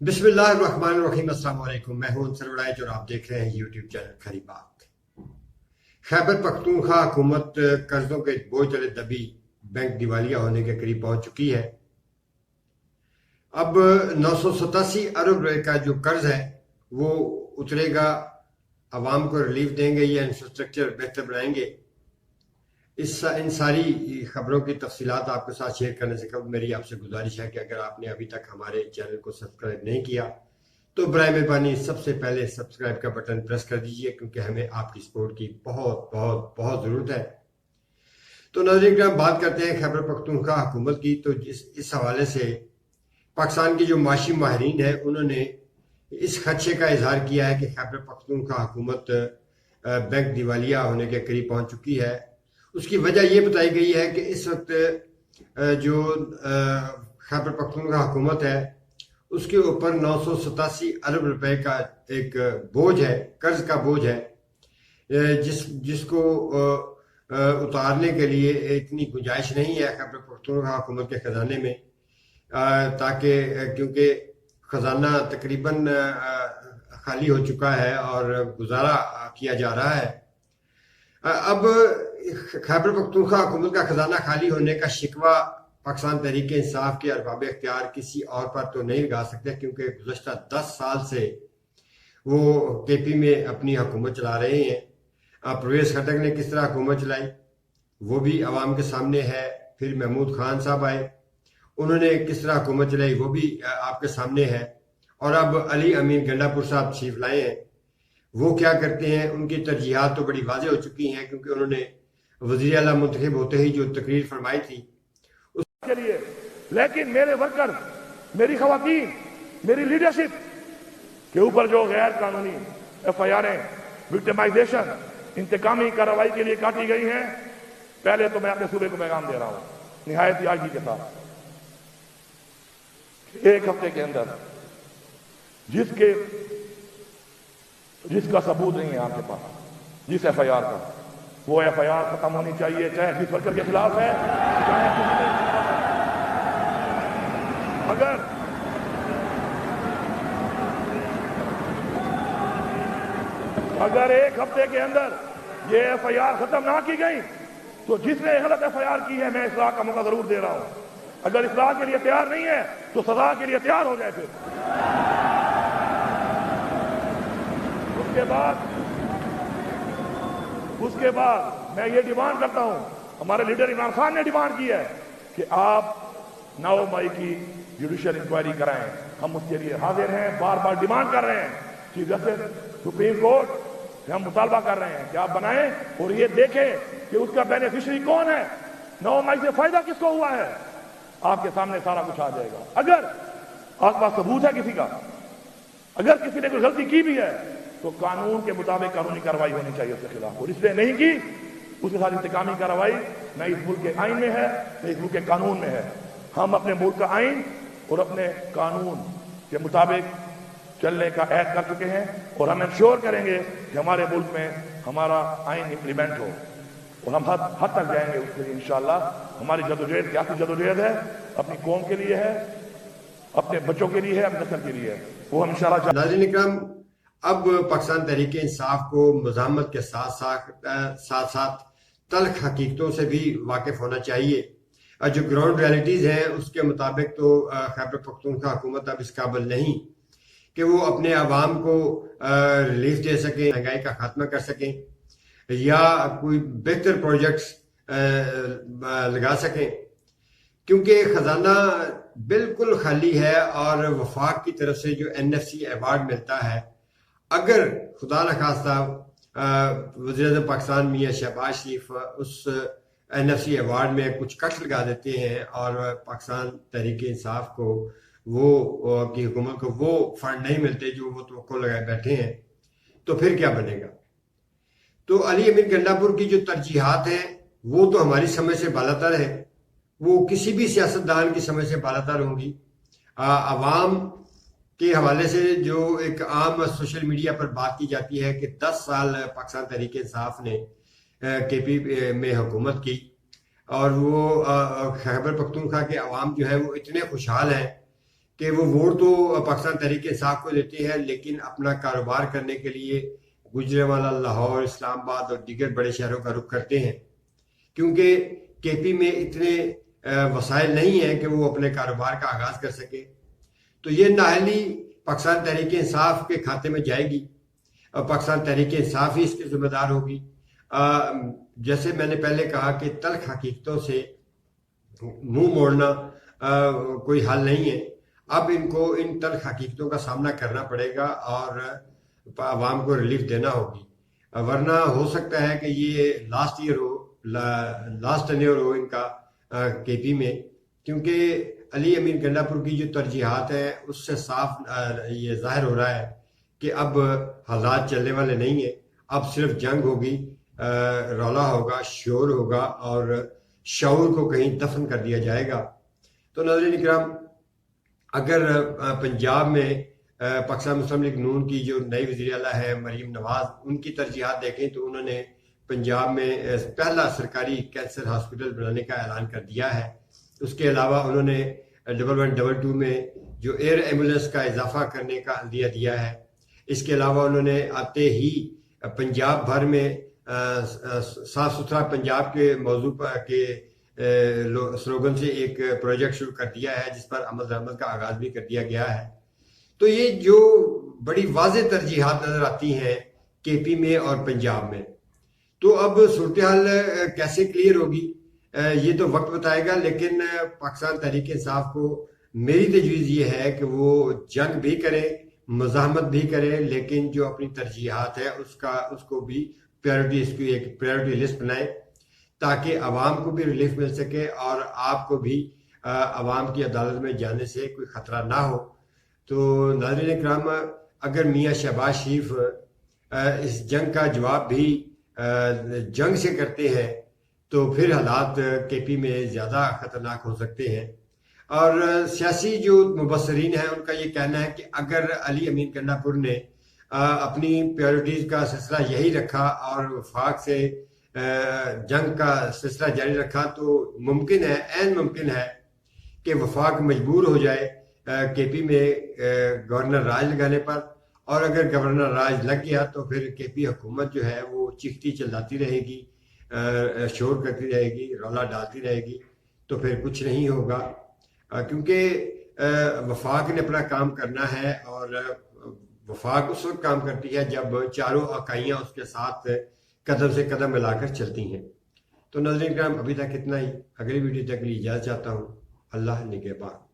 बिस्मिल्लाहिर्रहमानिर्रहीम। अस्सलाम वालेकुम। मैं हूं अंसर वड़ाइच और आप देख रहे हैं यूट्यूब चैनल खरी बात। खैबर पख्तूनख्वा हुकूमत कर्जों के बोझ तले दबी बैंक दिवालिया होने के करीब पहुंच चुकी है। अब 987 अरब रुपए का जो कर्ज है वो उतरेगा, आवाम को रिलीफ देंगे या इंफ्रास्ट्रक्चर बेहतर बनाएंगे। इन सारी खबरों की तफसीलात आपके साथ शेयर करने से कबल मेरी आपसे गुजारिश है कि अगर आपने अभी तक हमारे चैनल को सब्सक्राइब नहीं किया तो बराए मेहरबानी सबसे पहले सब्सक्राइब का बटन प्रेस कर दीजिए, क्योंकि हमें आपकी सपोर्ट की बहुत बहुत बहुत ज़रूरत है। तो नाज़रीन, हम बात करते हैं खैबर पख्तूनख्वा हुकूमत की। तो इस हवाले से पाकिस्तान की जो माशी माहिरीन है उन्होंने इस खदशे का इजहार किया है कि खैबर पख्तूनख्वा हुकूमत बैंक दिवालिया होने के करीब पहुंच चुकी है। उसकी वजह यह बताई गई है कि इस वक्त जो खैबर पख्तूनख्वा हुकूमत है उसके ऊपर 987 अरब रुपए का एक बोझ है, कर्ज का बोझ है, जिसको उतारने के लिए इतनी गुंजाइश नहीं है खैबर पख्तूनख्वा हुकूमत के खजाने में, ताकि क्योंकि खजाना तकरीबन खाली हो चुका है और गुजारा किया जा रहा है। अब खैबर पख्तूनख्वा हुकूमत का खजाना खाली होने का शिकवा पाकिस्तान तहरीक इंसाफ के अरबाब इख्तियार किसी और पर तो नहीं लगा सकते, क्योंकि गुज़श्ता 10 साल से वो केपी में अपनी हुकूमत चला रहे हैं। परवेज़ खटक ने किस तरह हुकूमत चलाई वो भी अवाम के सामने है। फिर महमूद खान साहब आए, उन्होंने किस तरह हुकूमत चलाई वो भी आपके सामने है। और अब अली अमीन गंडापुर साहब तशरीफ लाए हैं, वो क्या करते हैं, उनकी तरजीहात तो बड़ी वाज़ेह हो चुकी हैं, क्योंकि उन्होंने वज़ीर आला मुंतखब होते ही जो तकरीर फरमाई थी उसके लिए। लेकिन मेरे वर्कर, मेरी खवातीन, मेरी लीडरशिप के ऊपर जो गैर कानूनी FIR, विक्टिमाइजेशन, इंतकामी कार्रवाई के लिए काटी गई हैं, पहले तो मैं अपने सूबे को पैगाम दे रहा हूं निहायत यादगी के साथ, एक हफ्ते के अंदर जिसका सबूत नहीं है आपके पास, जिस FIR का, वो FIR खत्म होनी चाहिए, चाहे जिस वर्कर के खिलाफ है, चाहे किसी के खिलाफ है। अगर एक हफ्ते के अंदर ये FIR खत्म ना की गई तो जिसने गलत FIR की है मैं इस्लाह का मौका जरूर दे रहा हूं। अगर इस्लाह के लिए तैयार नहीं है तो सजा के लिए तैयार हो जाए। फिर उसके बाद मैं ये डिमांड करता हूं, हमारे लीडर इमरान खान ने डिमांड की है कि आप 9 मई की जुडिशियल इंक्वायरी कराएं। हम उसके लिए हाजिर हैं, बार बार डिमांड कर रहे हैं। चीफ जस्टिस सुप्रीम कोर्ट से हम मुतालबा कर रहे हैं कि आप बनाएं और ये देखें कि उसका बेनिफिशियरी कौन है, 9 मई से फायदा किसको हुआ है। आपके सामने सारा कुछ आ जाएगा। अगर आपके पास सबूत है किसी का, अगर किसी ने कोई गलती की भी है तो कानून के मुताबिक कानूनी कार्रवाई होनी चाहिए उसके खिलाफ, और इसने नहीं की उसके साथ इंतकामी कार्रवाई न इस मुल्क के आइन में है न इस मुल्क के कानून में है। हम अपने मुल्क का आइन और अपने कानून के मुताबिक चलने का ऐद कर चुके हैं और हम इंश्योर करेंगे कि हमारे मुल्क में हमारा आइन इम्प्लीमेंट हो और हम हद तक जाएंगे उसके लिए इंशाअल्लाह। हमारी जदोजहद क्या जदोजहद है, अपनी कौम के लिए है, अपने बच्चों के लिए है, अपने नस्ल के लिए है, वो हम इंशाअल्लाह। नाज़रीन इकराम, अब पाकिस्तान तहरीक इंसाफ को मज़ामत के साथ साथ तल्ख हकीकतों से भी वाकिफ होना चाहिए। जो ग्राउंड रियलिटीज़ हैं उसके मुताबिक तो खैबर पख्तूनख्वा हुकूमत अब इस काबिल नहीं कि वो अपने अवाम को रिलीफ दे सकें, महंगाई का खात्मा कर सकें या कोई बेहतर प्रोजेक्ट्स लगा सकें, क्योंकि खजाना बिल्कुल खाली है। और वफाक की तरफ से जो NFC अवार्ड मिलता है, अगर खुदा न खास्ता वज़ीर-ए-आज़म पाकिस्तान मियां शहबाज शरीफ उस NFC अवार्ड में कुछ कट लगा देते हैं और पाकिस्तान तहरीक इंसाफ को वो की हुकूमत को वो फंड नहीं मिलते जो वो तवक्को लगाए बैठे हैं, तो फिर क्या बनेगा। तो अली अमीन गंडापुर की जो तरजीहात हैं वो तो हमारी समझ से बालातर है, वो किसी भी सियासतदान की समझ से बालातर होंगी। आवाम के हवाले से जो एक आम सोशल मीडिया पर बात की जाती है कि 10 साल पाकिस्तान तहरीक इंसाफ ने केपी में हुकूमत की और वो खैबर पख्तूनख्वा के अवाम जो है वो इतने खुशहाल हैं कि वो वोट तो पाकिस्तान तहरीक इंसाफ को देते हैं, लेकिन अपना कारोबार करने के लिए गुजरेवाला, लाहौर, इस्लामाबाद और दीगर बड़े शहरों का रुख करते हैं, क्योंकि केपी में इतने वसाइल नहीं है कि वो अपने कारोबार का आगाज कर सके। तो ये नाअहली पाकिस्तान तहरीक इंसाफ के खाते में जाएगी और पाकिस्तान तहरीक इंसाफ ही इसकी जिम्मेदार होगी। जैसे मैंने पहले कहा कि तल्ख हकीकतों से मुंह मोड़ना कोई हल नहीं है। अब इनको इन तल्ख हकीकतों का सामना करना पड़ेगा और आवाम को रिलीफ देना होगी, वरना हो सकता है कि ये लास्ट टेन्योर हो इनका केपी में, क्योंकि अली अमीन गंडापुर की जो तरजीहात है उससे साफ ये जाहिर हो रहा है कि अब हालात चलने वाले नहीं है। अब सिर्फ जंग होगी, रौला होगा, शोर होगा और शऊर को कहीं दफन कर दिया जाएगा। तो नाज़रीन इकराम, अगर पंजाब में पाकिस्तान मुस्लिम लीग नून की जो नई वज़ीर आला है मरीम नवाज, उनकी तरजीहात देखें तो उन्होंने पंजाब में पहला सरकारी कैंसर हॉस्पिटल बनाने का ऐलान कर दिया है। उसके अलावा उन्होंने 1122 में जो एयर एम्बुलेंस का इजाफा करने का अंदिया दिया है। इसके अलावा उन्होंने आते ही पंजाब भर में साफ सुथरा पंजाब के मौजू के स्लोगन से एक प्रोजेक्ट शुरू कर दिया है, जिस पर अमल दरामद का आगाज भी कर दिया गया है। तो ये जो बड़ी वाज़ेह तरजीहात नजर आती हैं केपी में और पंजाब में, तो अब सूरत हाल कैसे क्लियर होगी ये तो वक्त बताएगा। लेकिन पाकिस्तान तहरीक इंसाफ को मेरी तजवीज़ ये है कि वो जंग भी करे, मज़ाहमत भी करे, लेकिन जो अपनी तरजीहात है उसको भी इसकी एक प्रायोरिटी लिस्ट बनाए, ताकि आवाम को भी रिलीफ मिल सके और आपको भी आवाम की अदालत में जाने से कोई ख़तरा ना हो। तो नाज़रीन इकराम, अगर मियाँ शहबाज शरीफ इस जंग का जवाब भी जंग से करते हैं तो फिर हालात केपी में ज़्यादा ख़तरनाक हो सकते हैं। और सियासी जो मुबसरीन हैं उनका ये कहना है कि अगर अली अमीन गंडापुर ने अपनी प्रायोरिटीज़ का सिलसिला यही रखा और वफाक से जंग का सिलसिला जारी रखा, तो मुमकिन है, ऐन मुमकिन है कि वफाक मजबूर हो जाए केपी में गवर्नर राज लगाने पर। और अगर गवर्नर राज लग गया तो फिर केपी हुकूमत जो है वो चीखती चिल्लाती रहेगी, शोर करती रहेगी, रौला डालती रहेगी, तो फिर कुछ नहीं होगा, क्योंकि वफाक ने अपना काम करना है। और वफाक उस वक्त काम करती है जब चारों इकाइयाँ उसके साथ कदम से कदम मिलाकर चलती हैं। तो नाज़रीन किराम, अभी तक इतना ही। अगली वीडियो तक के लिए इजाज़त चाहता हूँ। अल्लाह निगहबान।